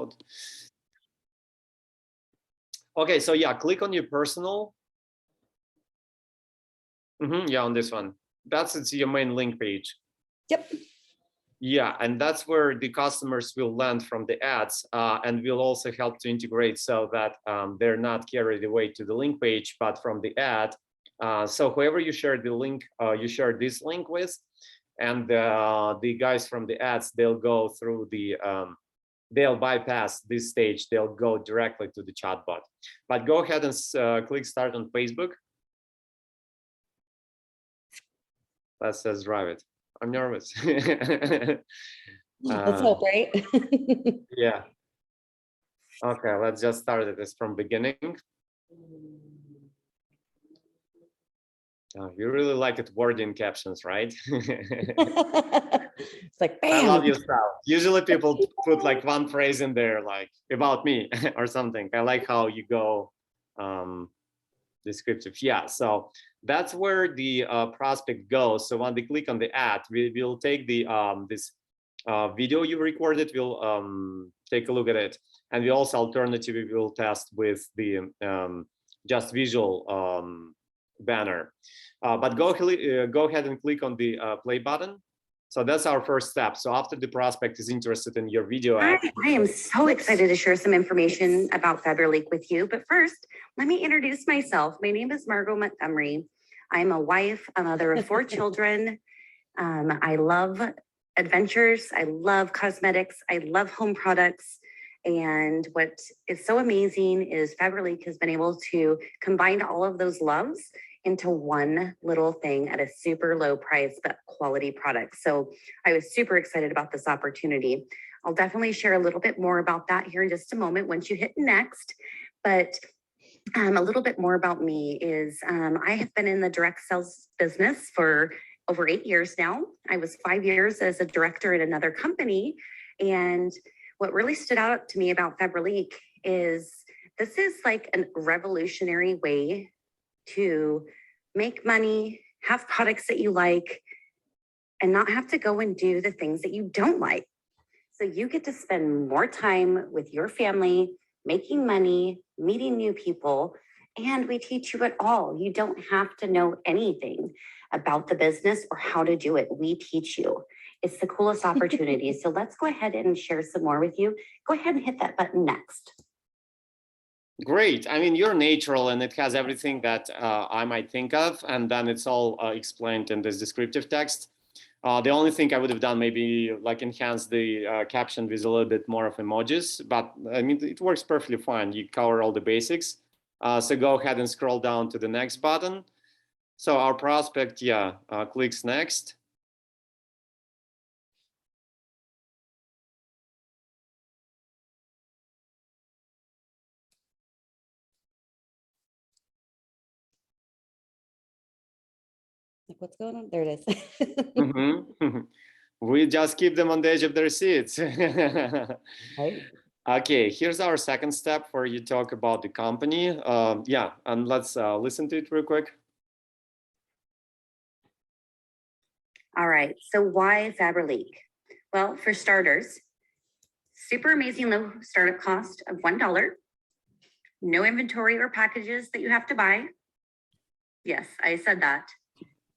code. Okay, so yeah, click on your personal. Yeah, on this one. It's your main link page. Yep. Yeah, and that's where the customers will land from the ads, and will also help to integrate so that they're not carried away to the link page, but from the ad. So whoever you share the link, you share this link with, and the guys from the ads, they'll go through the, they'll bypass this stage. They'll go directly to the chatbot. But go ahead and click start on Facebook. That says drive it. I'm nervous. Let's hope, right? Yeah. Okay, let's just start this from beginning. Oh, you really like it wording captions, right? It's like, bam. I love your style. Usually people put like one phrase in there, like about me or something. I like how you go descriptive. Yeah, so that's where the prospect goes. So when they click on the ad, we will take the this video you recorded, we'll take a look at it. And we also alternatively will test with the just visual banner. But go ahead and click on the play button. So that's our first step. So after the prospect is interested in your video ad. I am so excited to share some information about FABERLIC with you. But first, let me introduce myself. My name is Margot Montgomery. I'm a wife, a mother of 4 children. I love adventures. I love cosmetics. I love home products. And what is so amazing is FABERLIC has been able to combine all of those loves into one little thing at a super low price, but quality product. So I was super excited about this opportunity. I'll definitely share a little bit more about that here in just a moment once you hit next. But a little bit more about me is I have been in the direct sales business for over 8 years now. I was 5 years as a director at another company. And what really stood out to me about FABERLIC is this is like a revolutionary way to make money, have products that you like, and not have to go and do the things that you don't like. So you get to spend more time with your family, making money, meeting new people, and we teach you it all. You don't have to know anything about the business or how to do it. We teach you. It's the coolest opportunity. So let's go ahead and share some more with you. Go ahead and hit that button next. Great. I mean, you're natural and it has everything that I might think of. And then it's all explained in this descriptive text. The only thing I would have done maybe like enhance the caption with a little bit more of emojis. But I mean, it works perfectly fine. You cover all the basics. So go ahead and scroll down to the next button. So our prospect, clicks next. What's going on? There it is. We just keep them on the edge of their seats. Right. Okay, here's our second step where you talk about the company. And let's listen to it real quick. All right, so why FABERLIC? Well, for starters, super amazing low startup cost of $1. No inventory or packages that you have to buy. Yes, I said that.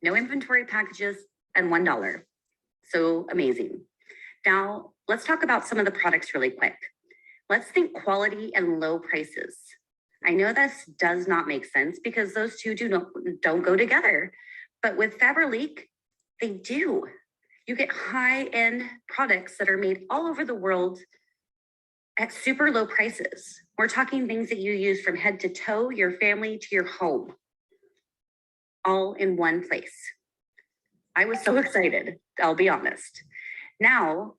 No inventory packages and $1. So amazing. Now, let's talk about some of the products really quick. Let's think quality and low prices. I know this does not make sense because those two don't go together. But with FABERLIC, they do. You get high-end products that are made all over the world at super low prices. We're talking things that you use from head to toe, your family to your home, all in one place. I was so excited, I'll be honest. Now,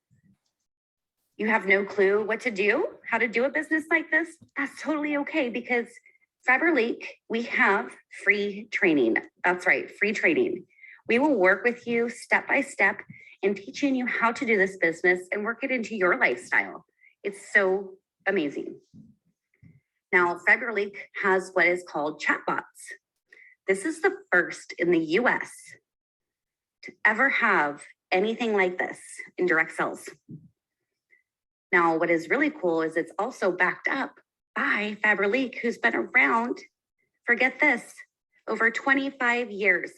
you have no clue what to do, how to do a business like this? That's totally okay because FABERLIC, we have free training. That's right, free training. We will work with you step by step in teaching you how to do this business and work it into your lifestyle. It's so amazing. Now, FABERLIC has what is called chatbots. This is the first in the US to ever have anything like this in direct sales. Now, what is really cool is it's also backed up by FABERLIC, who's been around, forget this, over 25 years.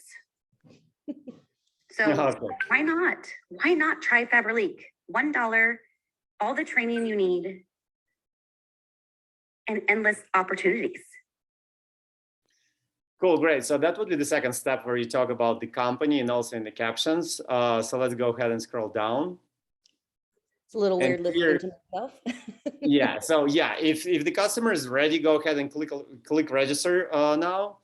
So why not? Why not try FABERLIC? $1, all the training you need, and endless opportunities. Cool, great. So that would be the second step where you talk about the company and also in the captions. So let's go ahead and scroll down. It's a little weird listening to myself. Yeah, so yeah, if the customer is ready, go ahead and click register now.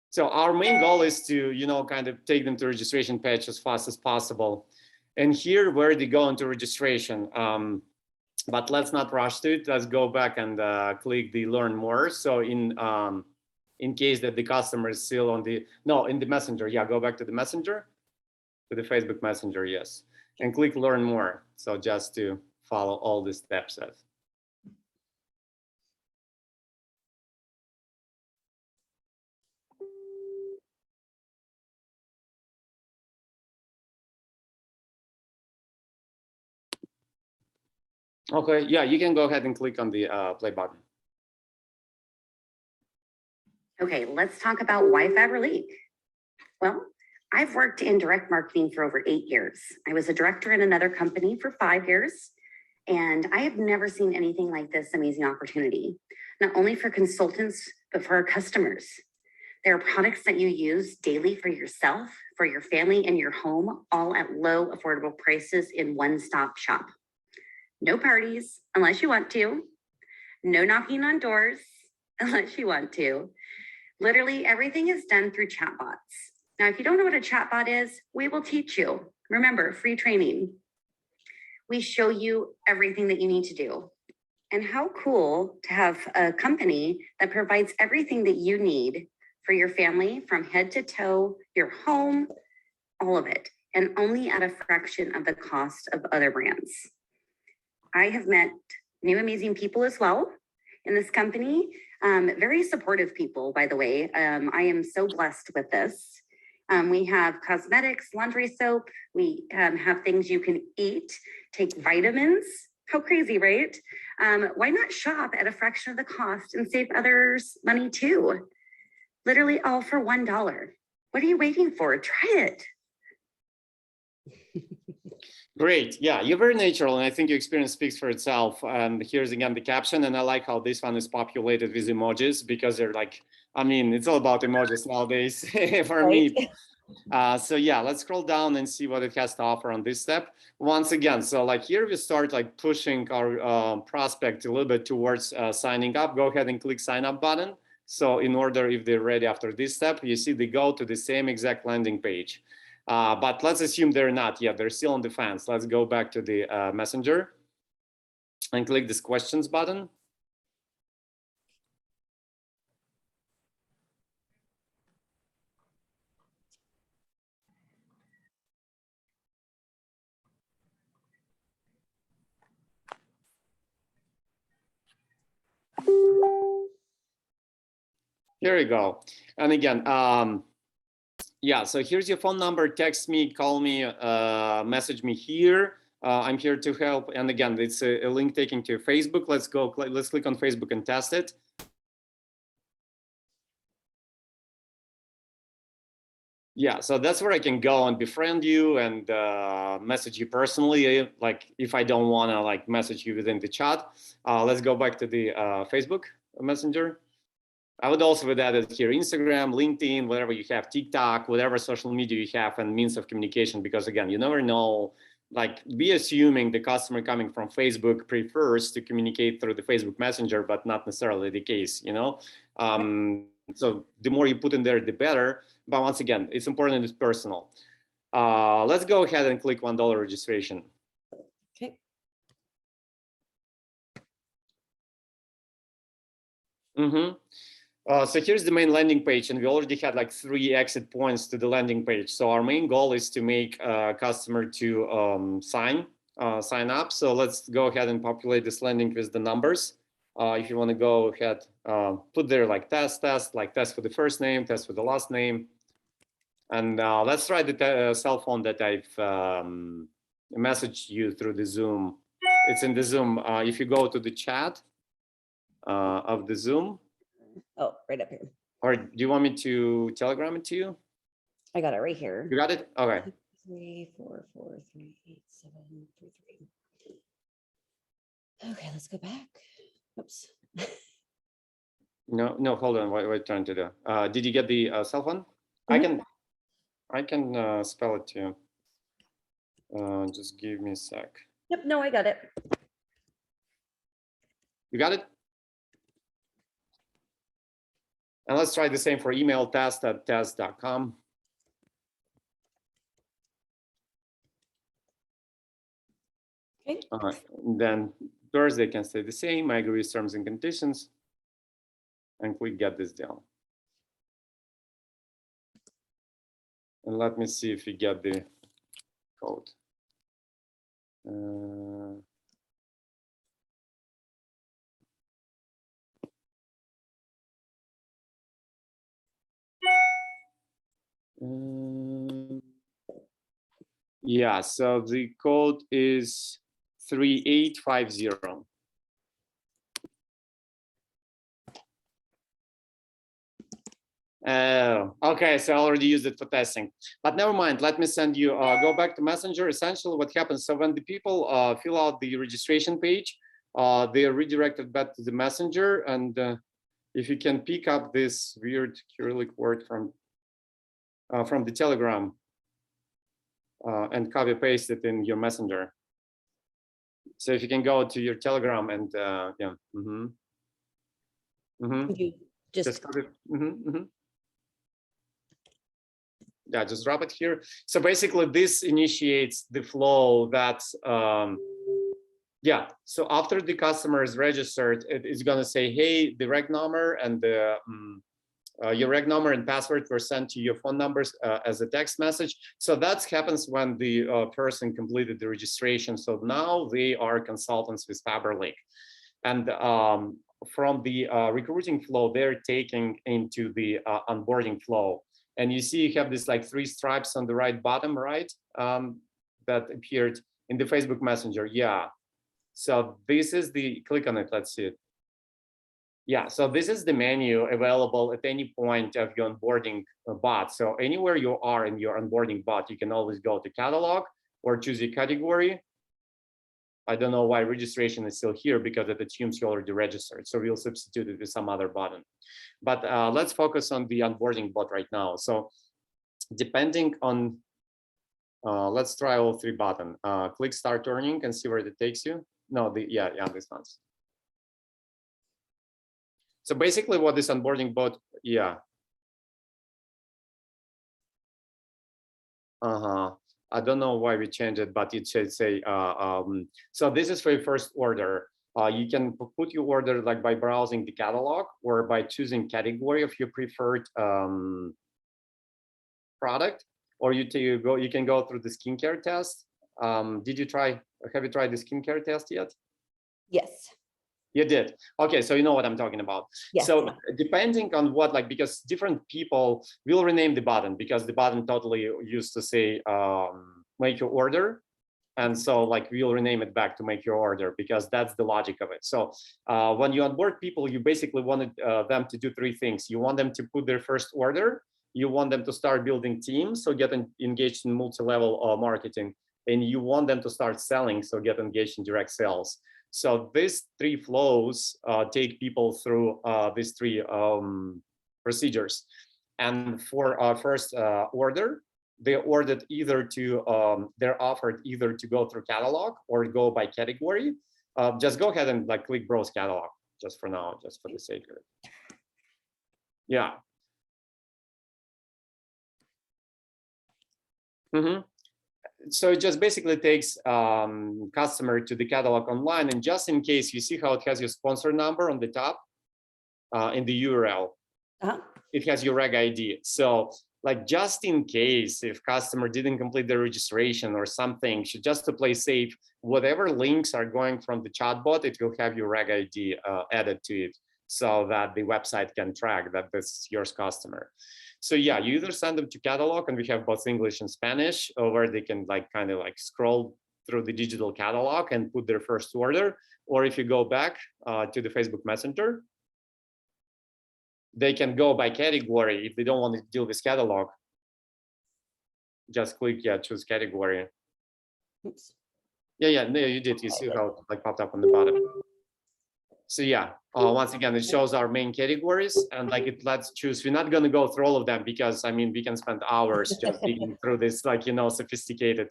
So our main goal is to, kind of take them to registration page as fast as possible. And here, where they go into registration. But let's not rush to it. Let's go back and click the learn more. So in case that the customer is still on in the messenger, yeah, go back to the messenger, to the Facebook Messenger, yes. And click learn more. So just to follow all the steps. Okay, yeah, you can go ahead and click on the play button. Okay, let's talk about why FABERLIC. Well, I've worked in direct marketing for over 8 years. I was a director in another company for 5 years, and I have never seen anything like this amazing opportunity, not only for consultants, but for our customers. There are products that you use daily for yourself, for your family, and your home, all at low, affordable prices in one-stop shop. No parties unless you want to. No knocking on doors unless you want to. Literally everything is done through chatbots. Now, if you don't know what a chatbot is, we will teach you. Remember, free training. We show you everything that you need to do. And how cool to have a company that provides everything that you need for your family from head to toe, your home, all of it, and only at a fraction of the cost of other brands. I have met new amazing people as well in this company. Very supportive people, by the way. I am so blessed with this. We have cosmetics, laundry soap. We have things you can eat, take vitamins. How crazy, right? Why not shop at a fraction of the cost and save others money too? Literally all for $1. What are you waiting for? Try it. Great. Yeah, you're very natural, and I think your experience speaks for itself. And here's again the caption, and I like how this one is populated with emojis because they're like, it's all about emojis nowadays for me. So yeah, let's scroll down and see what it has to offer on this step. Once again, so like here we start like pushing our prospect a little bit towards signing up. Go ahead and click sign up button. So in order, if they're ready after this step, you see they go to the same exact landing page. But let's assume they're not yet. They're still on the fence. Let's go back to the messenger and click this questions button. Here we go. And again, yeah, so here's your phone number. Text me, call me, message me here. I'm here to help. And again, it's a link taking to Facebook. Let's click on Facebook and test it. Yeah, so that's where I can go and befriend you and message you personally. Like if I don't want to like message you within the chat, let's go back to the Facebook Messenger. I would also add it here, Instagram, LinkedIn, whatever you have, TikTok, whatever social media you have and means of communication, because again, you never know, like be assuming the customer coming from Facebook prefers to communicate through the Facebook Messenger, but not necessarily the case, So the more you put in there, the better. But once again, it's important, it's personal. Let's go ahead and click $1 registration. Okay. So here's the main landing page, and we already had like 3 exit points to the landing page. So our main goal is to make a customer to sign up. So let's go ahead and populate this landing with the numbers. If you want to go ahead, put there like test, like test for the first name, test for the last name. And let's try the cell phone that I've messaged you through the Zoom It's in the Zoom. If you go to the chat of the Zoom, Oh, right up here. or do you want me to telegram it to you? I got it right here. You got it? Okay. 3, 4, 4, 3, 8, 7, 3, 3. Okay, let's go back. Oops. No, hold on. What are you trying to do? Did you get the cell phone? Mhm. I can spell it to you. Just give me a sec. Yep, no, I got it. You got it? And let's try the same for email, test@test.com. Okay. Then Thursday can stay the same. I agree with terms and conditions. And click get this down. And let me see if you get the code. Yeah, so the code is 3850. Okay, so I already used it for testing, but never mind. Let me send you, go back to Messenger. Essentially what happens, so when the people fill out the registration page, they are redirected back to the Messenger. And if you can pick up this weird Cyrillic word from the Telegram and copy paste it in your Messenger. So if you can go to your Telegram and yeah. You just copy. Yeah, just drop it here. So basically this initiates the flow that, yeah, so after the customer is registered, it's gonna say, hey, the reg number and the, your reg number and password were sent to your phone numbers as a text message. So that happens when the person completed the registration. So now they are consultants with FABERLIC. And from the recruiting flow, they're taking into the onboarding flow. And you see you have this like 3 stripes on the right bottom, right? That appeared in the Facebook Messenger. Yeah. So this is the, click on it, let's see it. Yeah, so this is the menu available at any point of your onboarding bot. So anywhere you are in your onboarding bot, you can always go to catalog or choose a category. I don't know why registration is still here because it assumes you already registered. So we'll substitute it with some other button. But let's focus on the onboarding bot right now. So depending on, let's try all 3 buttons. Click start earning and see where it takes you. No, yeah, this one. So basically what this onboarding bot, yeah. I don't know why we changed it, but it should say, so this is for your first order. You can put your order like by browsing the catalog or by choosing category of your preferred product, or you can go through the skincare test. Have you tried the skincare test yet? yes. You did. Okay, so you know what I'm talking about. Yes. So depending on what, like, because different people will rename the button because the button totally used to say make your order. And so like we'll rename it back to make your order because that's the logic of it. So when you onboard people, you basically wanted them to do 3 things. You want them to put their first order. You want them to start building teams, so get engaged in multi-level marketing. And you want them to start selling, so get engaged in direct sales. So these 3 flows take people through these 3 procedures. And for our first order, they're offered either to go through catalog or go by category. Just go ahead and like click browse catalog just for now, just for the sake of it. Yeah. So it just basically takes customer to the catalog online, and just in case, you see how it has your sponsor number on the top in the URL. It has your reg ID. So like just in case if customer didn't complete the registration or something, just to play safe, whatever links are going from the chatbot, it will have your reg ID added to it so that the website can track that this is your customer. So yeah, you either send them to catalog, and we have both English and Spanish, where they can like kind of like scroll through the digital catalog and put their first order. Or if you go back to the Facebook Messenger, they can go by category. If they don't want to deal with catalog, just click, choose category. Oops. Yeah, no, you did. You see how it like popped up on the bottom. So yeah, once again, it shows our main categories and like it lets choose. We're not going to go through all of them because I mean, we can spend hours just digging through this, like, sophisticated,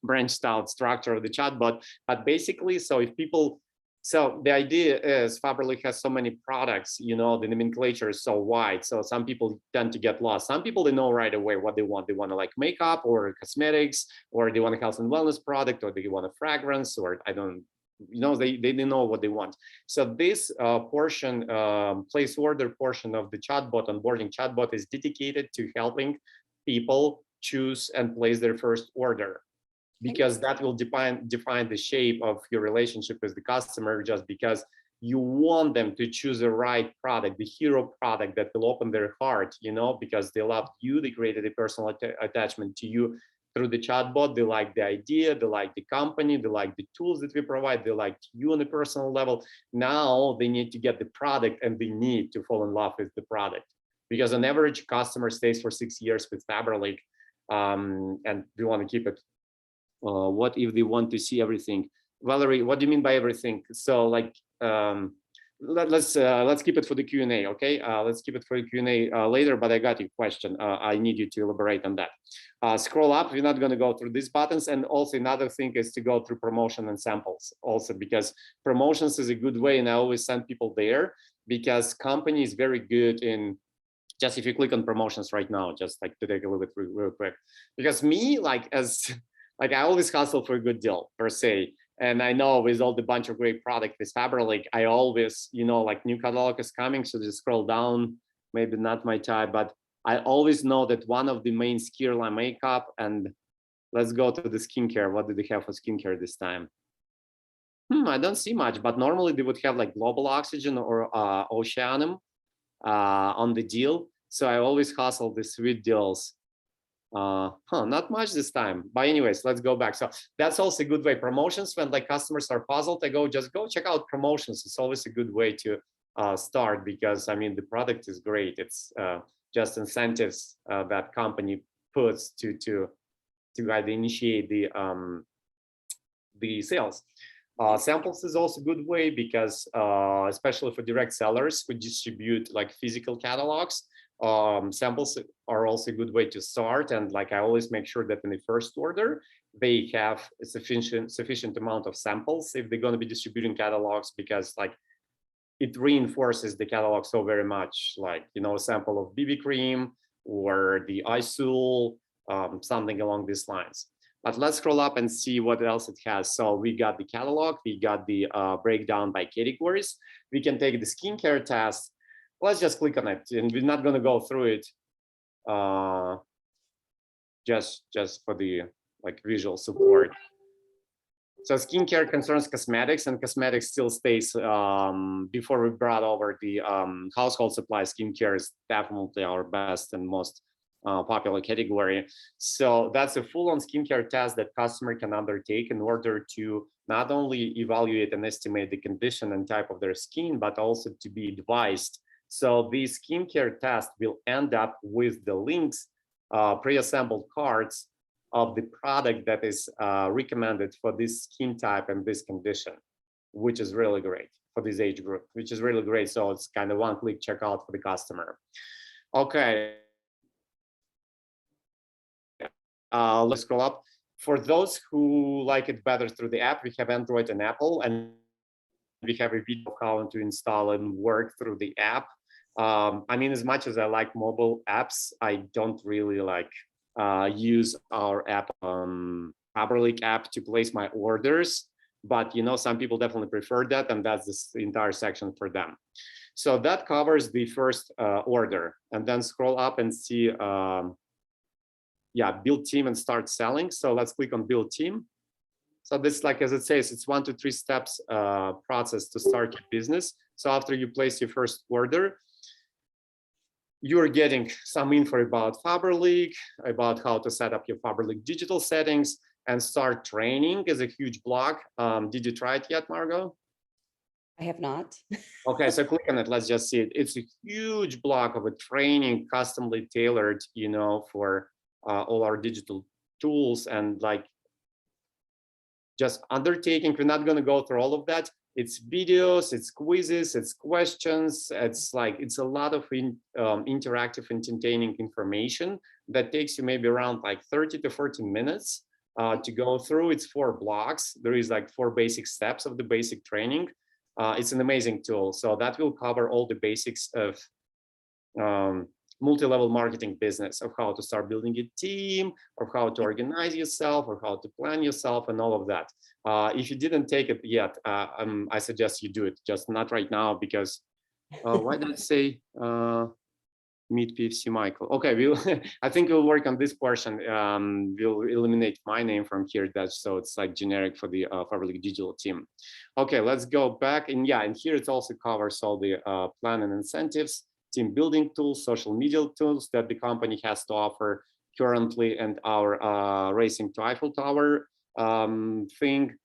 branched out structure of the chatbot. But basically, so if people, so the idea is FABERLIC has so many products, the nomenclature is so wide. So some people tend to get lost. Some people, they know right away what they want. They want to like makeup or cosmetics, or they want a health and wellness product, or they want a fragrance, or I don't, they know what they want. So this portion, place order portion of the chatbot, onboarding chatbot, is dedicated to helping people choose and place their first order, because that will define the shape of your relationship with the customer, just because you want them to choose the right product, the hero product that will open their heart, because they love you, they created a personal attachment to you through the chatbot. They like the idea, they like the company, they like the tools that we provide, they like you on a personal level. Now they need to get the product and they need to fall in love with the product, because on average customer stays for 6 years with FABERLIC, and we want to keep it. What if they want to see everything? Valerie, what do you mean by everything? So like, let's keep it for the Q&A, okay? Let's keep it for the Q&A later, but I got your question. I need you to elaborate on that. Scroll up, we're not gonna go through these buttons. And also another thing is to go through promotion and samples also, because promotions is a good way, and I always send people there, because company is very good in, just if you click on promotions right now, just like to take a little bit real quick, because me, like I always hustle for a good deal per se. And I know with all the bunch of great product with FABERLIC, I always, like new catalog is coming. So just scroll down, maybe not my type, but I always know that one of the main skill line makeup. And let's go to the skincare. What do they have for skincare this time? I don't see much, but normally they would have like Global Oxygen or Oceanum on the deal. So I always hustle the sweet deals. Not much this time, but anyways, let's go back. So that's also a good way. Promotions, when like customers are puzzled, they just go check out promotions. It's always a good way to start, because I mean the product is great. It's just incentives that company puts to either initiate the sales. Samples is also a good way, because especially for direct sellers who distribute like physical catalogs, samples are also a good way to start. And like I always make sure that in the first order they have a sufficient amount of samples if they're going to be distributing catalogs, because like it reinforces the catalog so very much, like a sample of BB cream or the iSoul, something along these lines. But let's scroll up and see what else it has. So we got the catalog, we got the breakdown by categories. We can take the skincare test. Let's just click on it, and we're not going to go through it just for the like visual support. So skincare concerns cosmetics, and cosmetics still stays, before we brought over the household supply, skincare is definitely our best and most popular category. So that's a full-on skincare test that customer can undertake in order to not only evaluate and estimate the condition and type of their skin, but also to be advised. So the skincare test will end up with the links, pre-assembled cards of the product that is recommended for this skin type and this condition, which is really great for this age group, which is really great. So it's kind of one-click checkout for the customer. Okay. Let's scroll up. For those who like it better through the app, we have Android and Apple, and we have a video account to install and work through the app. I mean, as much as I like mobile apps, I don't really like use our app, FABERLIC app, to place my orders. But some people definitely prefer that, and that's this entire section for them. So that covers the first order, and then scroll up and see, build team and start selling. So let's click on build team. So this, like as it says, it's 1 to 3 steps process to start your business. So after you place your first order, you're getting some info about FABERLIC, about how to set up your FABERLIC digital settings. and start training is a huge block. Did you try it yet, Margot? I have not. Okay, so click on it. Let's just see it. It's a huge block of a training, customly tailored, you know, for all our digital tools, and like just undertaking. We're not going to go through all of that. It's videos, it's quizzes, it's questions. It's like, it's a lot of interactive, entertaining information that takes you maybe around like 30 to 40 minutes to go through. It's 4 blocks. There is like 4 basic steps of the basic training. It's an amazing tool. So that will cover all the basics of multi-level marketing business, of how to start building a team, of how to organize yourself, or how to plan yourself, and all of that. If you didn't take it yet, I suggest you do it, just not right now, because why did it say meet PFC Michael? Okay, I think we'll work on this portion. We'll eliminate my name from here, so it's like generic for the FABERLIC Digital team. Okay, let's go back, and yeah, and here it also covers all the plan and incentives, team building tools, social media tools that the company has to offer currently, and our racing to Eiffel Tower thing,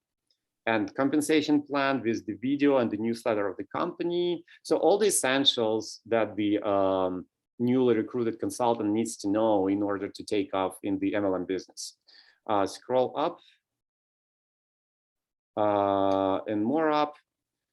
and compensation plan with the video and the newsletter of the company. So all the essentials that the newly recruited consultant needs to know in order to take off in the MLM business. Scroll up and more up.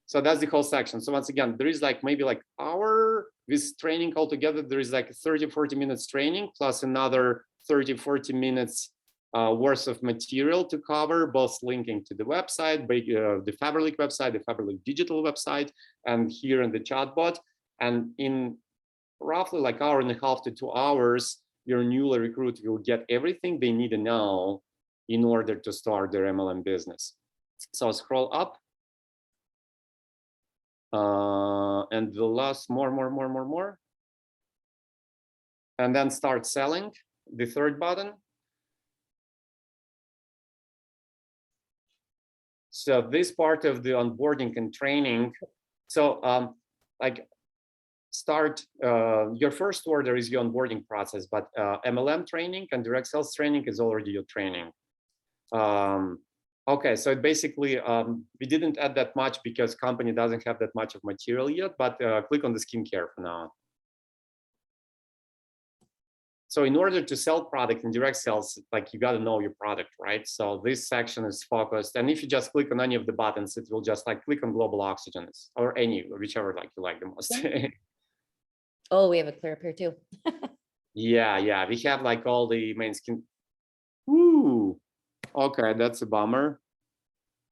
So that's the whole section. So once again, there is like maybe like hour with training altogether. There is like 30-40 minutes training plus another 30-40 minutes worth of material to cover, both linking to the website, the FABERLIC website, the FABERLIC Digital website, and here in the chatbot. And in roughly like hour and a half to 2 hours, your newly recruit will get everything they need to know in order to start their MLM business. So scroll up. And the last more. And then start selling, the third button. So this part of the onboarding and training. So like start, your first order is your onboarding process, but MLM training and direct sales training is already your training. Okay, so basically, we didn't add that much because company doesn't have that much of material yet, but click on the skincare for now. So in order to sell product in direct sales, like you got to know your product, right? So this section is focused, and if you just click on any of the buttons, it will just like click on global oxygen or any, whichever like you like the most. Oh, we have a clear up here too. Yeah, we have like all the main skin. Ooh. Okay, that's a bummer.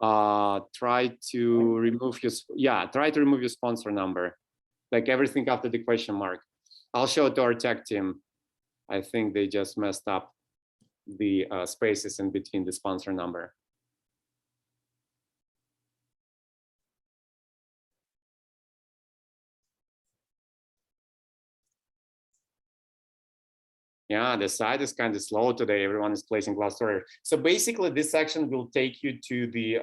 Try to remove your sponsor number, like everything after the question mark. I'll show it to our tech team. I think they just messed up the spaces in between the sponsor number. Yeah, the site is kind of slow today. Everyone is placing last order. So basically, this section will take you to the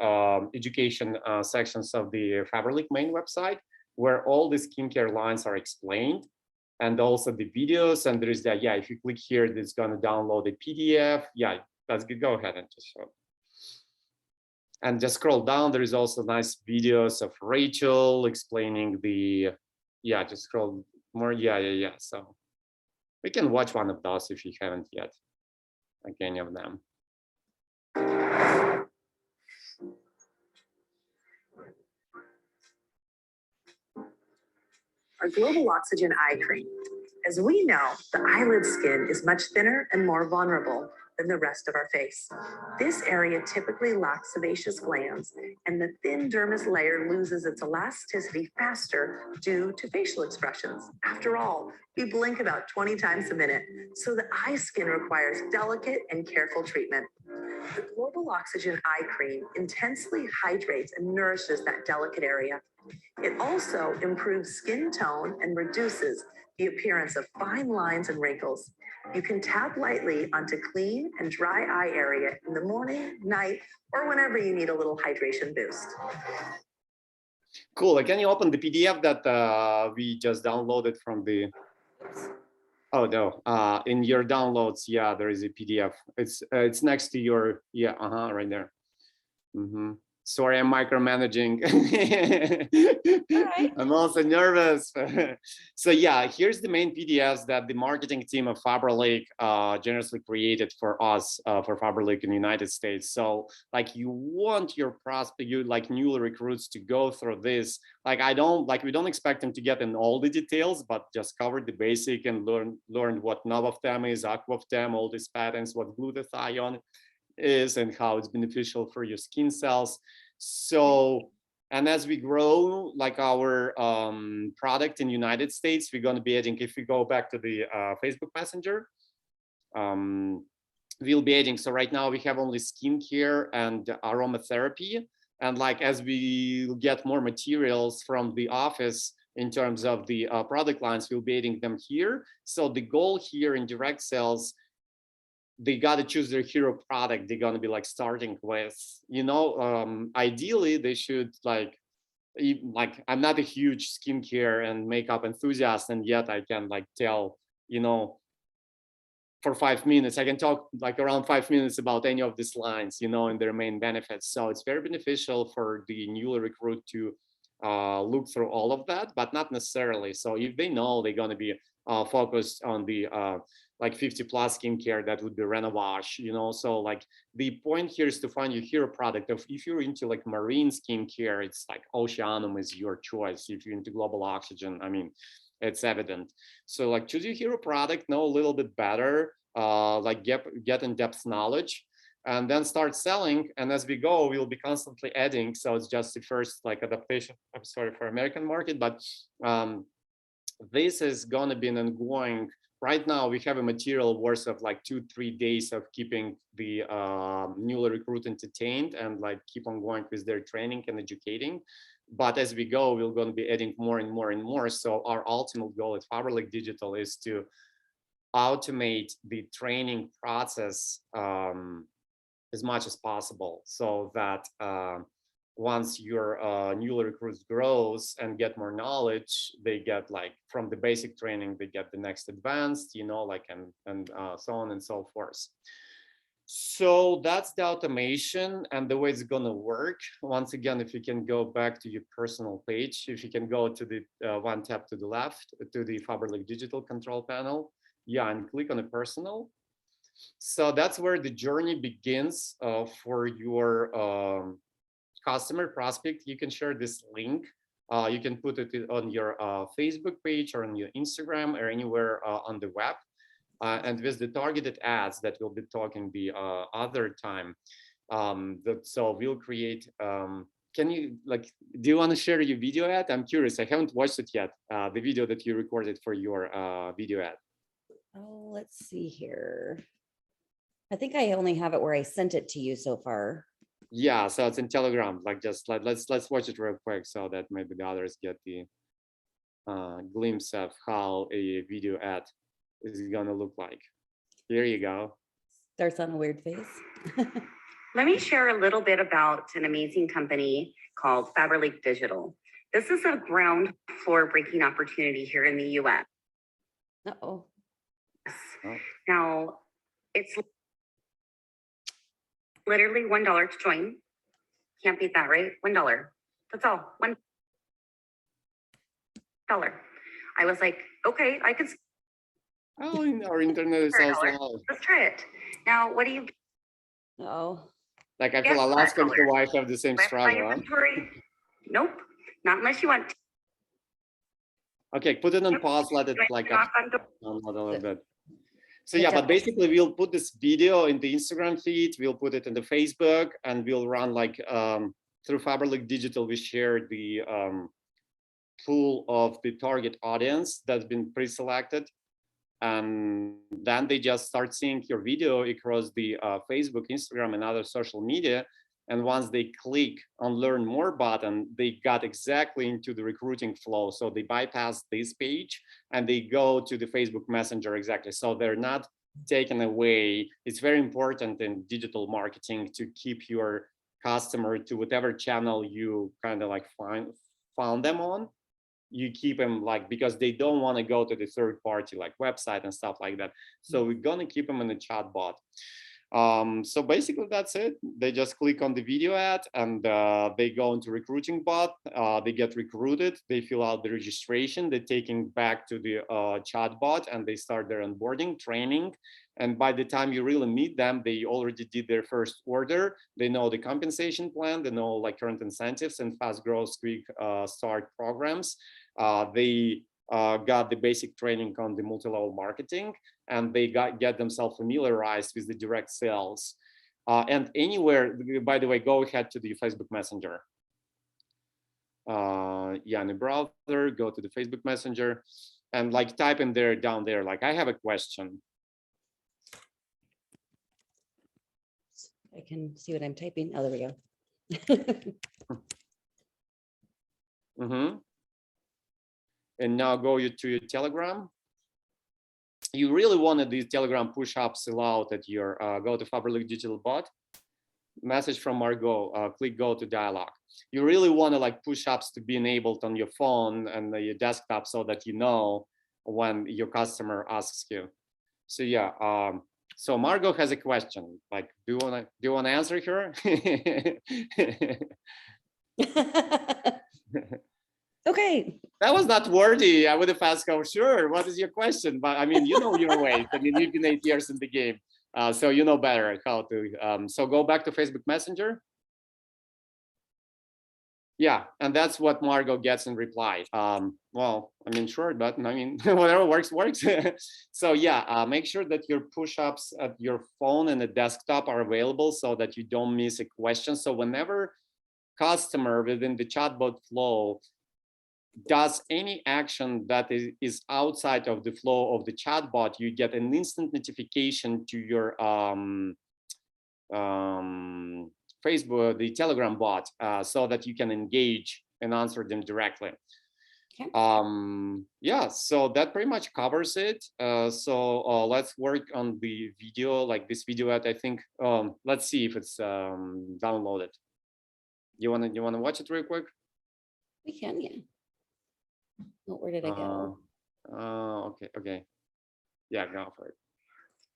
education sections of the FABERLIC main website, where all the skincare lines are explained, and also the videos. And there is that, yeah, if you click here, it's going to download a PDF. Yeah, that's good. Go ahead and just show. And just scroll down. There is also nice videos of Rachel explaining the, yeah, just scroll more. Yeah. So we can watch one of those if you haven't yet, like any of them. Our Global Oxygen Eye Cream. As we know, the eyelid skin is much thinner and more vulnerable than the rest of our face. This area typically lacks sebaceous glands, and the thin dermis layer loses its elasticity faster due to facial expressions. After all, we blink about 20 times a minute, so the eye skin requires delicate and careful treatment. The Global Oxygen Eye Cream intensely hydrates and nourishes that delicate area. It also improves skin tone and reduces the appearance of fine lines and wrinkles. You can tap lightly onto clean and dry eye area in the morning, night, or whenever you need a little hydration boost. Cool. Can you open the PDF that we just downloaded from the... Oh no, in your downloads, yeah, there is a PDF. It's next to your, yeah, right there. Sorry, I'm micromanaging. right. I'm also nervous. So yeah, here's the main PDFs that the marketing team of FABERLIC generously created for us, for FABERLIC in the United States. So like you want your prospect, you like new recruits to go through this. Like we don't expect them to get in all the details, but just cover the basic and learn what Novoftem is, Aquaftem, all these patents, what glutathione is and how it's beneficial for your skin cells. So, and as we grow like our product in the United States, we're going to be adding, if we go back to the Facebook Messenger, we'll be adding, so right now we have only skincare and aromatherapy. And like as we get more materials from the office in terms of the product lines, we'll be adding them here. So the goal here in direct sales, they got to choose their hero product they're going to be like starting with, you know. Ideally they should like I'm not a huge skincare and makeup enthusiast, and yet I can like tell, you know, for 5 minutes I can talk like around 5 minutes about any of these lines, you know, and their main benefits. So it's very beneficial for the newly recruit to look through all of that, but not necessarily. So if they know they're going to be focused on the like 50 plus skincare, that would be Renovash, you know. So like the point here is to find your hero product. If you're into like marine skincare, it's like Oceanum is your choice. If you're into global oxygen, I mean, it's evident. So like choose your hero product, know a little bit better, like get in-depth knowledge, and then start selling. And as we go, we'll be constantly adding. So it's just the first like adaptation, I'm sorry, for American market, but this is going to be an ongoing. Right now, we have a material worth of like 2-3 days of keeping the newly recruit entertained and like keep on going with their training and educating. But as we go, we're going to be adding more and more and more. So our ultimate goal at FABERLIC Digital is to automate the training process as much as possible, so that once your newly recruits grows and get more knowledge, they get like from the basic training, they get the next advanced, you know, like and so on and so forth. So that's the automation and the way it's gonna work. Once again, if you can go back to your personal page, if you can go to the one tab to the left, to the FABERLIC Digital control panel, yeah, and click on the personal. So that's where the journey begins for your customer prospect. You can share this link. You can put it on your Facebook page or on your Instagram or anywhere on the web. And with the targeted ads that we'll be talking the other time, so we'll create, can you like, do you want to share your video ad? I'm curious, I haven't watched it yet, the video that you recorded for your video ad. Oh, let's see here. I think I only have it where I sent it to you so far. Yeah, so it's in Telegram. Like just like let's watch it real quick so that maybe the others get the glimpse of how a video ad is gonna look like. Here you go. Starts on a weird face. Let me share a little bit about an amazing company called FABERLIC Digital. This is a ground floor breaking opportunity here in the US. Uh-oh. Now, it's literally $1 to join. Can't beat that, right? $1. That's all. $1. I was like, okay, I could. Oh, our internet is so slow. Let's try it. Now, what do you? Oh. Like I feel Alaska and Hawaii have the same struggle. Nope, not unless you want. Okay, put it on pause. Let it like download a little bit. So yeah, but basically we'll put this video in the Instagram feed, we'll put it in the Facebook, and we'll run like through FABERLIC Digital, we share the pool of the target audience that's been pre-selected. And then they just start seeing your video across the Facebook, Instagram, and other social media. And once they click on Learn More button, they got exactly into the recruiting flow. So they bypass this page and they go to the Facebook Messenger exactly. So they're not taken away. It's very important in digital marketing to keep your customer to whatever channel you kind of like found them on. you keep them like, because they don't want to go to the third party like website and stuff like that. So we're going to keep them in a chatbot. So basically that's it. They just click on the video ad and they go into recruiting bot. They get recruited, they fill out the registration, they're taken back to the chat bot, and they start their onboarding training. And by the time you really meet them, they already did their first order. They know the compensation plan, they know like current incentives and fast growth, quick start programs. They got the basic training on the multi-level marketing, and they get themselves familiarized with the direct sales. And anywhere, by the way, go ahead to the Facebook Messenger. Yeah, in the browser, go to the Facebook Messenger and like type in there, down there, like, I have a question. I can see what I'm typing. Oh, there we go. Mm-hmm. And now go to your Telegram. You really wanted these Telegram push-ups fill out at your, go to FABERLIC Digital Bot, message from Margot, click go to dialogue. You really want to like push-ups to be enabled on your phone and your desktop so that you know when your customer asks you. So yeah, so Margot has a question. Like, do you want to answer her? Okay. That was not wordy. I would have asked her, sure, what is your question? But I mean, you know your ways. I mean, you've been 8 years in the game, so you know better how to. So go back to Facebook Messenger. Yeah, and that's what Margot gets in reply. Well, I mean, sure, but I mean, whatever works, works. So yeah, make sure that your push-ups at your phone and the desktop are available so that you don't miss a question. So whenever customer within the chatbot flow does any action that is outside of the flow of the chatbot, you get an instant notification to your Facebook, the Telegram bot, so that you can engage and answer them directly. Okay. Yeah, so that pretty much covers it. So let's work on the video, like this video ad, I think. Let's see if it's downloaded. You wanna watch it real quick? We can, yeah. Oh, where did I go? Okay. Yeah, go for it.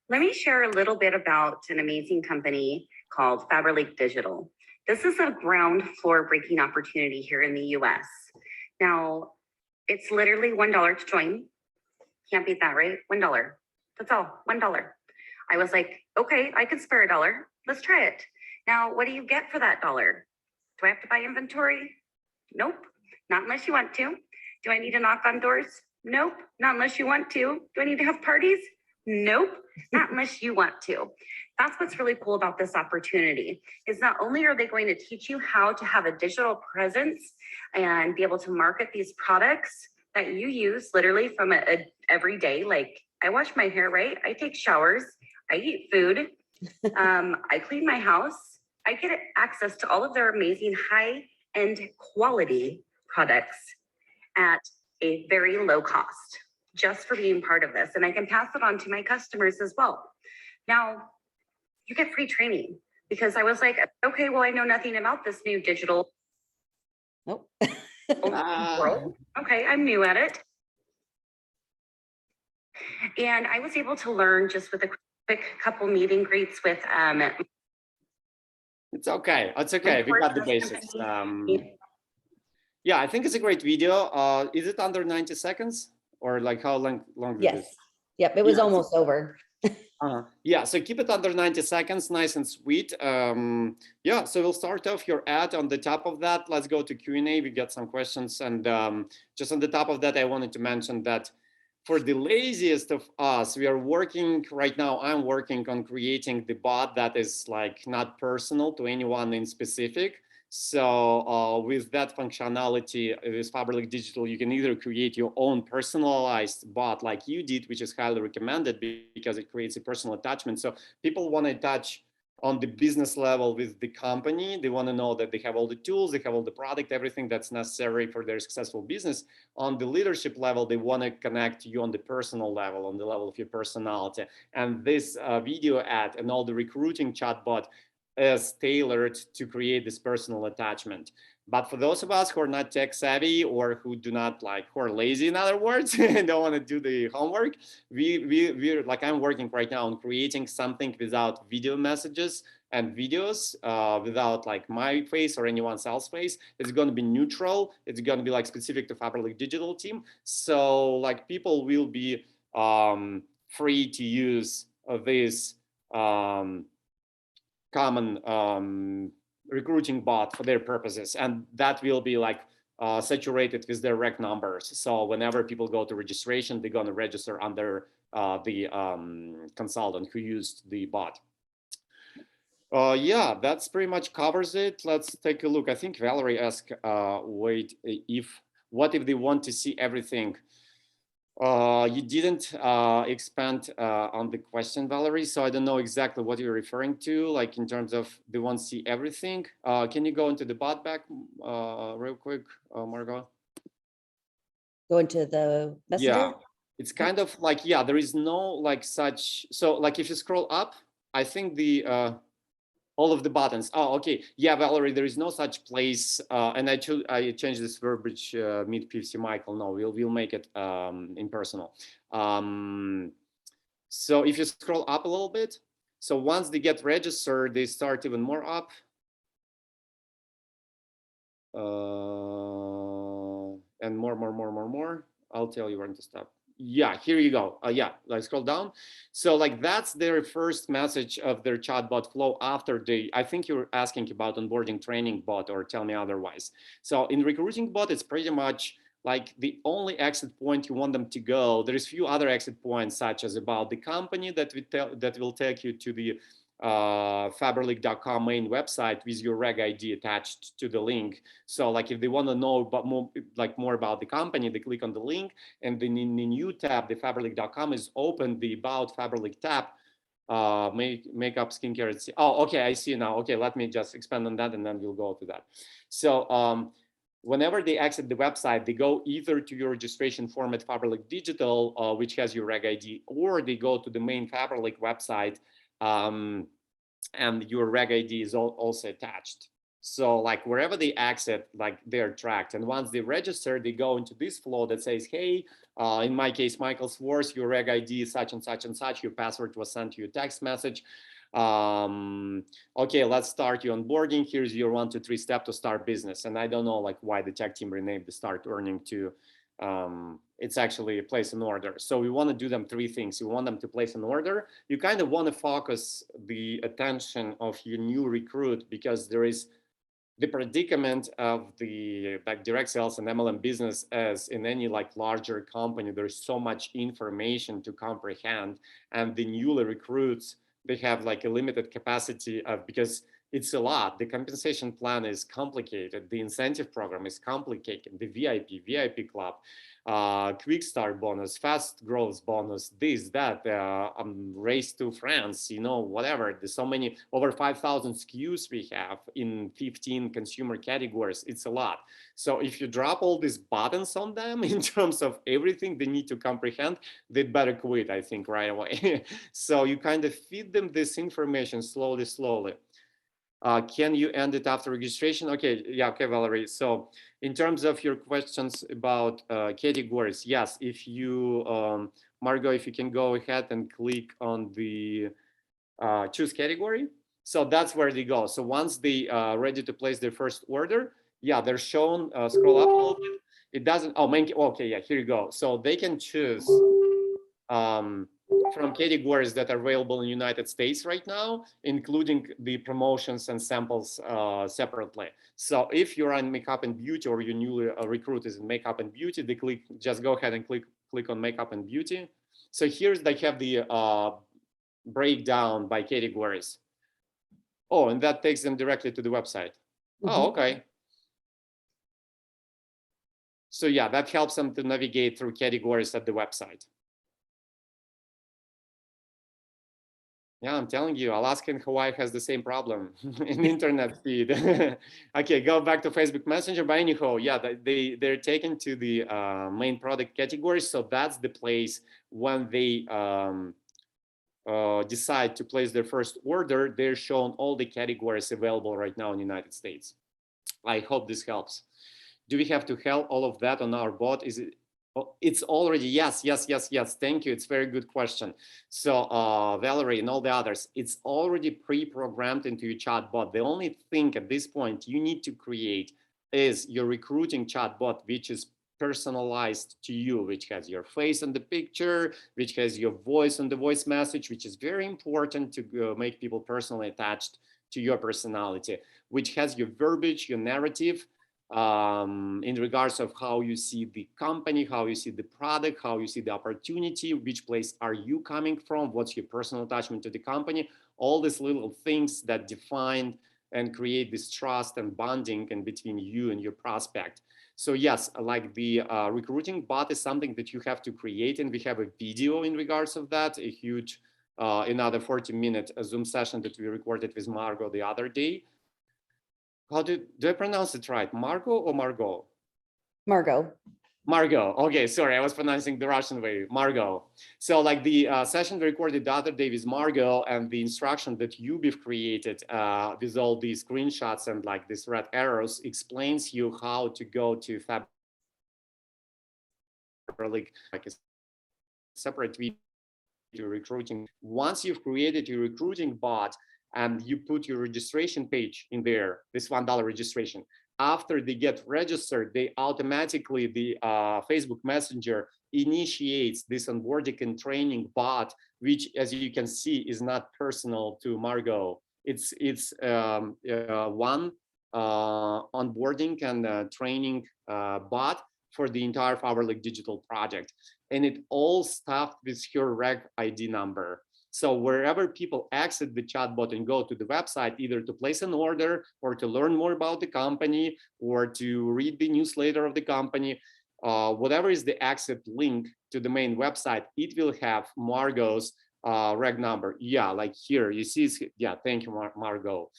Let me share a little bit about an amazing company called FABERLIC Digital. This is a ground floor breaking opportunity here in the US. Now, it's literally $1 to join. Can't beat that, right? $1. That's all, $1. I was like, okay, I could spare $1. Let's try it. Now, what do you get for that $1? Do I have to buy inventory? Nope, not unless you want to. Do I need to knock on doors? Nope, not unless you want to. Do I need to have parties? Nope, not unless you want to. That's what's really cool about this opportunity, is not only are they going to teach you how to have a digital presence and be able to market these products that you use literally from a everyday, like I wash my hair, right? I take showers, I eat food, I clean my house, I get access to all of their amazing high-end quality products at a very low cost, just for being part of this. And I can pass it on to my customers as well. Now, you get free training, because I was like, okay, well, I know nothing about this new digital Nope. world. Okay, I'm new at it. And I was able to learn just with a quick couple meet and greets with It's okay. It's okay. We got the basics. Yeah, I think it's a great video. Is it under 90 seconds, or like how long is Yes. it? Yep. It was Yeah. almost over. Yeah, so keep it under 90 seconds, nice and sweet. Yeah, so we'll start off your ad. On the top of that, let's go to Q&A. We got some questions, and just on the top of that, I wanted to mention that for the laziest of us, we are working right now. I'm working on creating the bot that is like not personal to anyone in specific. So with that functionality, with FABERLIC Digital, you can either create your own personalized bot like you did, which is highly recommended because it creates a personal attachment. So people want to touch on the business level with the company. They want to know that they have all the tools, they have all the product, everything that's necessary for their successful business. On the leadership level, they want to connect you on the personal level, on the level of your personality. And this video ad and all the recruiting chatbot is tailored to create this personal attachment. But for those of us who are not tech savvy or who do not like, who are lazy, in other words, and don't want to do the homework, we're like, I'm working right now on creating something without video messages and videos, without like my face or anyone else's face. It's going to be neutral. It's going to be like specific to FABERLIC Digital team. So like people will be free to use this common recruiting bot for their purposes, and that will be like saturated with their rec numbers. So whenever people go to registration, they're going to register under the consultant who used the bot. Yeah, that's pretty much covers it. Let's take a look. I think Valerie asked, wait, what if they want to see everything? You didn't expand on the question, Valerie, so I don't know exactly what you're referring to, like in terms of they want to see everything. Can you go into the bot back real quick, Margot? Go into the messenger? Yeah, it's kind of like, yeah, there is no like such, so like if you scroll up, I think the all of the buttons. Oh, okay. Yeah, Valerie, there is no such place. And I changed this verbiage mid PFC, Michael. No, we'll make it impersonal. So if you scroll up a little bit, so once they get registered, they start even more up. And more. I'll tell you when to stop. Yeah, here you go. Yeah, like scroll down. So like that's their first message of their chatbot flow after I think you're asking about onboarding training bot, or tell me otherwise. So in recruiting bot, it's pretty much like the only exit point you want them to go. There's few other exit points, such as about the company that will take you to the FABERLIC.com main website with your reg ID attached to the link. So like if they want to know about more about the company, they click on the link, and then in the new tab, the FABERLIC.com is open, the About FABERLIC tab, makeup, skincare. Oh, okay, I see now. Okay, let me just expand on that, and then we'll go to that. So whenever they exit the website, they go either to your registration form at FABERLIC Digital, which has your reg ID, or they go to the main FABERLIC website, and your reg ID is also attached. So like wherever they exit, like they're tracked. And once they register, they go into this flow that says, hey, in my case, Michael Swartz, your reg ID is such and such and such. Your password was sent to you a text message. Okay, let's start your onboarding. Here's your 1, 2, 3 step to start business. And I don't know like why the tech team renamed the start earning to it's actually a place an order. So we want to do them 3 things. You want them to place an order. You kind of want to focus the attention of your new recruit, because there is the predicament of the like direct sales and MLM business, as in any like larger company. There's so much information to comprehend, and the newly recruits, they have like a limited capacity of, because it's a lot. The compensation plan is complicated. The incentive program is complicated. The VIP club, quick start bonus, fast growth bonus, this, that, race to France, you know, whatever. There's so many, over 5,000 SKUs we have in 15 consumer categories. It's a lot. So if you drop all these buttons on them in terms of everything they need to comprehend, they'd better quit, I think, right away. So you kind of feed them this information slowly. Can you end it after registration? Okay, yeah, okay, Valerie. So in terms of your questions about categories, yes, if you, Margot, if you can go ahead and click on the choose category. So that's where they go. So once they ready to place their first order, yeah, they're shown, scroll up a little bit. It doesn't, oh, okay, yeah, here you go. So they can choose from categories that are available in the United States right now, including the promotions and samples separately. So if you're on makeup and beauty, or your newly recruit is in makeup and beauty, they just go ahead and click on makeup and beauty. So here's, they have the breakdown by categories. Oh, and that takes them directly to the website. Oh, okay. So yeah, that helps them to navigate through categories at the website. Yeah, I'm telling you, Alaska and Hawaii has the same problem in internet speed. Okay, go back to Facebook Messenger. But anyhow, yeah, they're taken to the main product categories. So that's the place when they decide to place their first order, they're shown all the categories available right now in the United States. I hope this helps. Do we have to have all of that on our bot? Is it? Oh, it's already, yes. Thank you. It's a very good question. So Valerie and all the others, it's already pre-programmed into your chatbot. The only thing at this point you need to create is your recruiting chatbot, which is personalized to you, which has your face on the picture, which has your voice on the voice message, which is very important to make people personally attached to your personality, which has your verbiage, your narrative, in regards of how you see the company, how you see the product, how you see the opportunity, which place are you coming from, what's your personal attachment to the company, all these little things that define and create this trust and bonding in between you and your prospect. So yes, like the recruiting bot is something that you have to create, and we have a video in regards of that, a huge, another 40-minute Zoom session that we recorded with Margot the other day. How do I pronounce it right? Margot or Margot? Margot. Margot. Okay, sorry, I was pronouncing the Russian way. Margot. So like the session we recorded the other day with Margot, and the instruction that you've created with all these screenshots and like these red arrows explains you how to go to FABERLIC, like a separate video recruiting. Once you've created your recruiting bot, and you put your registration page in there, this $1 registration. After they get registered, they automatically, the Facebook Messenger initiates this onboarding and training bot, which, as you can see, is not personal to Margot. It's one onboarding and training bot for the entire FABERLIC Digital project. And it all stuffed with her reg ID number. So wherever people exit the chatbot and go to the website, either to place an order or to learn more about the company or to read the newsletter of the company, whatever is the exit link to the main website, it will have Margot's reg number. Yeah, like here, you see, yeah, thank you, Margot.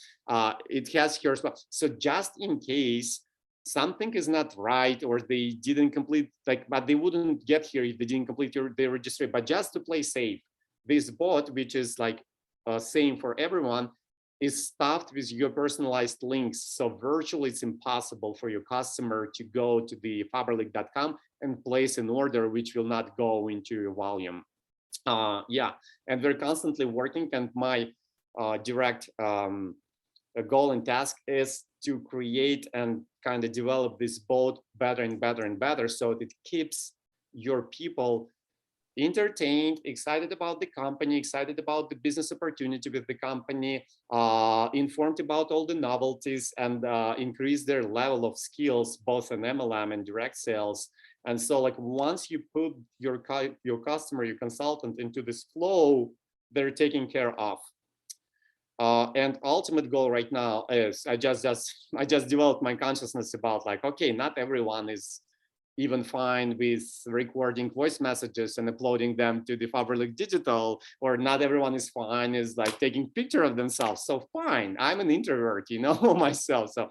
It has her spot. So just in case something is not right, or they didn't complete, like, but they wouldn't get here if they didn't complete their registration, but just to play safe, this bot, which is like same for everyone, is stuffed with your personalized links. So virtually it's impossible for your customer to go to the faberlic.com and place an order which will not go into your volume. Yeah, and we're constantly working, and my direct goal and task is to create and kind of develop this bot better and better and better, so it keeps your people entertained, excited about the company, excited about the business opportunity with the company, informed about all the novelties, and increase their level of skills, both in MLM and direct sales. And so like once you put your customer, your consultant into this flow, they're taken care of. And ultimate goal right now is I just developed my consciousness about like, okay, not everyone is even fine with recording voice messages and uploading them to the FABERLIC Digital, or not everyone is fine is like taking picture of themselves. So fine, I'm an introvert, you know, myself. So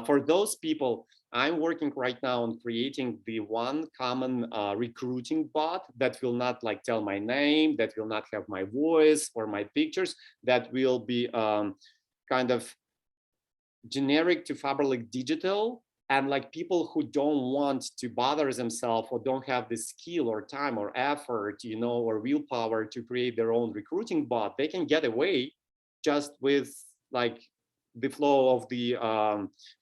for those people, I'm working right now on creating the one common recruiting bot that will not like tell my name, that will not have my voice or my pictures, that will be kind of generic to FABERLIC Digital. And like people who don't want to bother themselves or don't have the skill or time or effort, you know, or willpower to create their own recruiting bot, they can get away just with like the flow of the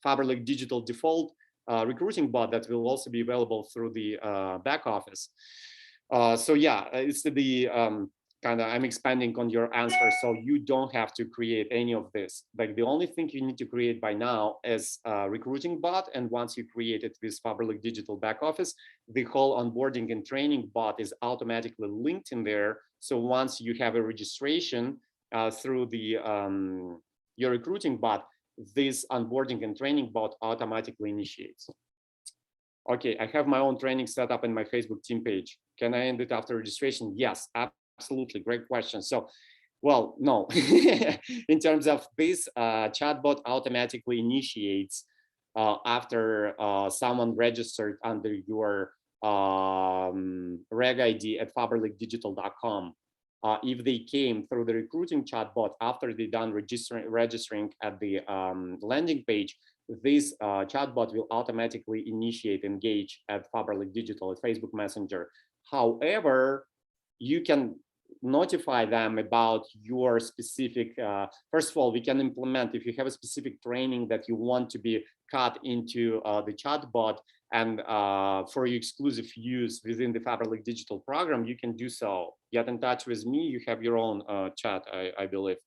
FABERLIC Digital default recruiting bot that will also be available through the back office. So yeah, it's the kind of, I'm expanding on your answer, so you don't have to create any of this. Like the only thing you need to create by now is a recruiting bot, and once you create it with FABERLIC Digital back office, the whole onboarding and training bot is automatically linked in there. So once you have a registration through the your recruiting bot, this onboarding and training bot automatically initiates. Okay, I have my own training set up in my Facebook team page. Can I end it after registration? Yes, absolutely, great question. So, well, no. In terms of this, chatbot automatically initiates after someone registered under your reg ID at faberlicdigital.com. If they came through the recruiting chatbot after they done registering at the landing page, this chatbot will automatically initiate engage at FABERLIC Digital at Facebook Messenger. However, you can notify them about your specific, first of all, we can implement, if you have a specific training that you want to be cut into the chatbot and for your exclusive use within the FABERLIC Digital program, you can do so. Get in touch with me. You have your own chat, I believe.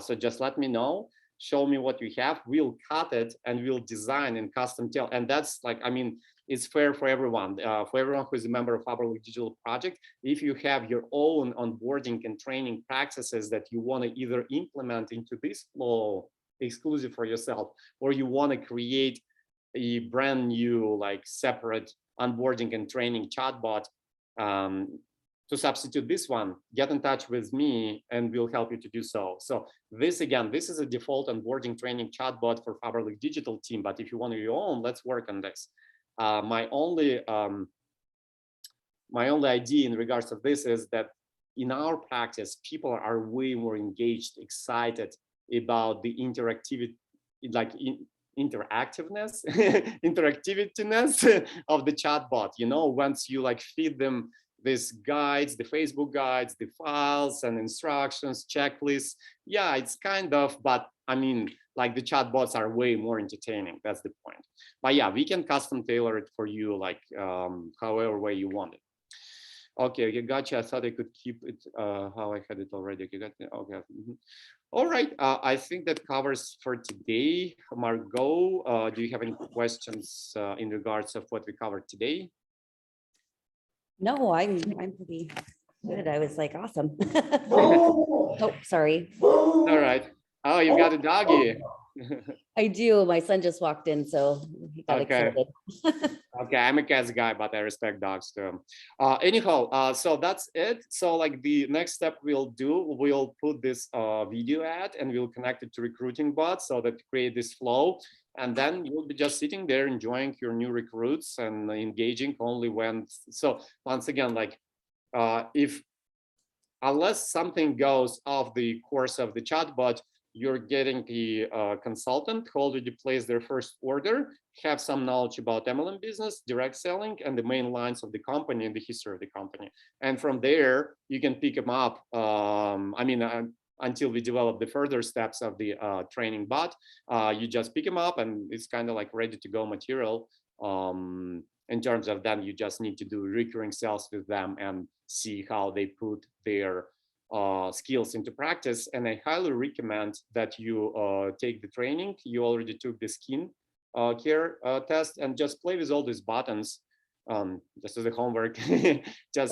So just let me know, show me what you have, we'll cut it and we'll design and custom tail. And that's like, I mean, it's fair for everyone who is a member of FABERLIC Digital project. If you have your own onboarding and training practices that you want to either implement into this flow exclusive for yourself, or you want to create a brand new like separate onboarding and training chatbot to substitute this one, get in touch with me and we'll help you to do so. So this, again, this is a default onboarding training chatbot for FABERLIC Digital team, but if you want your own, let's work on this. My only idea in regards to this is that in our practice, people are way more engaged, excited about the interactivity, like interactiveness of the chatbot. You know, once you like feed them these guides, the Facebook guides, the files and instructions, checklists. Yeah, it's kind of, but I mean, like the chatbots are way more entertaining. That's the point. But yeah, we can custom tailor it for you, like however way you want it. Okay, gotcha. I thought I could keep it how I had it already. Okay, okay. All right. I think that covers for today. Margot, do you have any questions in regards of what we covered today? No, I'm pretty good. I was like, awesome. Oh, sorry. All right. Oh, you got a doggy. I do. My son just walked in, so he got excited. Okay, I'm a cats guy, but I respect dogs too. Anyhow, so that's it. So like the next step we'll put this video ad and we'll connect it to recruiting bot so that create this flow. And then you'll be just sitting there enjoying your new recruits and engaging only when, so once again, like unless something goes off the course of the chatbot, you're getting the consultant who already placed their first order, have some knowledge about MLM business, direct selling, and the main lines of the company and the history of the company. And from there, you can pick them up. Until we develop the further steps of the training bot, you just pick them up and it's kind of like ready to go material. In terms of them, you just need to do recurring sales with them and see how they put their skills into practice. And I highly recommend that you take the training. You already took the skin care test and just play with all these buttons. Just as a homework, just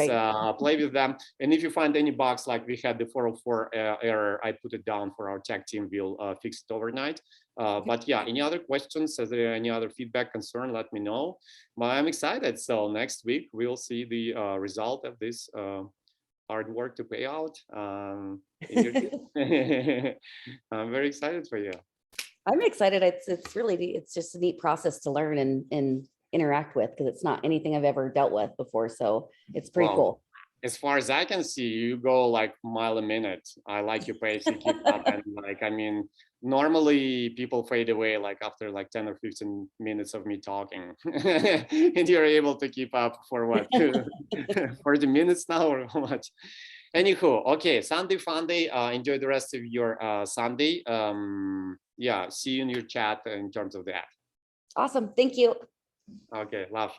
play with them. And if you find any bugs, like we had the 404 error, I put it down for our tech team. We'll fix it overnight. But yeah, any other questions? Is there any other feedback, concern? Let me know. But I'm excited. So next week we'll see the result of this hard work to pay out. I'm very excited for you. I'm excited. It's just a neat process to learn and interact with, because it's not anything I've ever dealt with before. So it's pretty cool. As far as I can see, you go like mile a minute. I like your pace, you keep up. And like, I mean, normally people fade away like after like 10 or 15 minutes of me talking. And you're able to keep up for what, 40 minutes now or how much? Anywho, okay, Sunday fun day. Enjoy the rest of your Sunday. Yeah, see you in your chat in terms of that. Awesome. Thank you. Okay, love.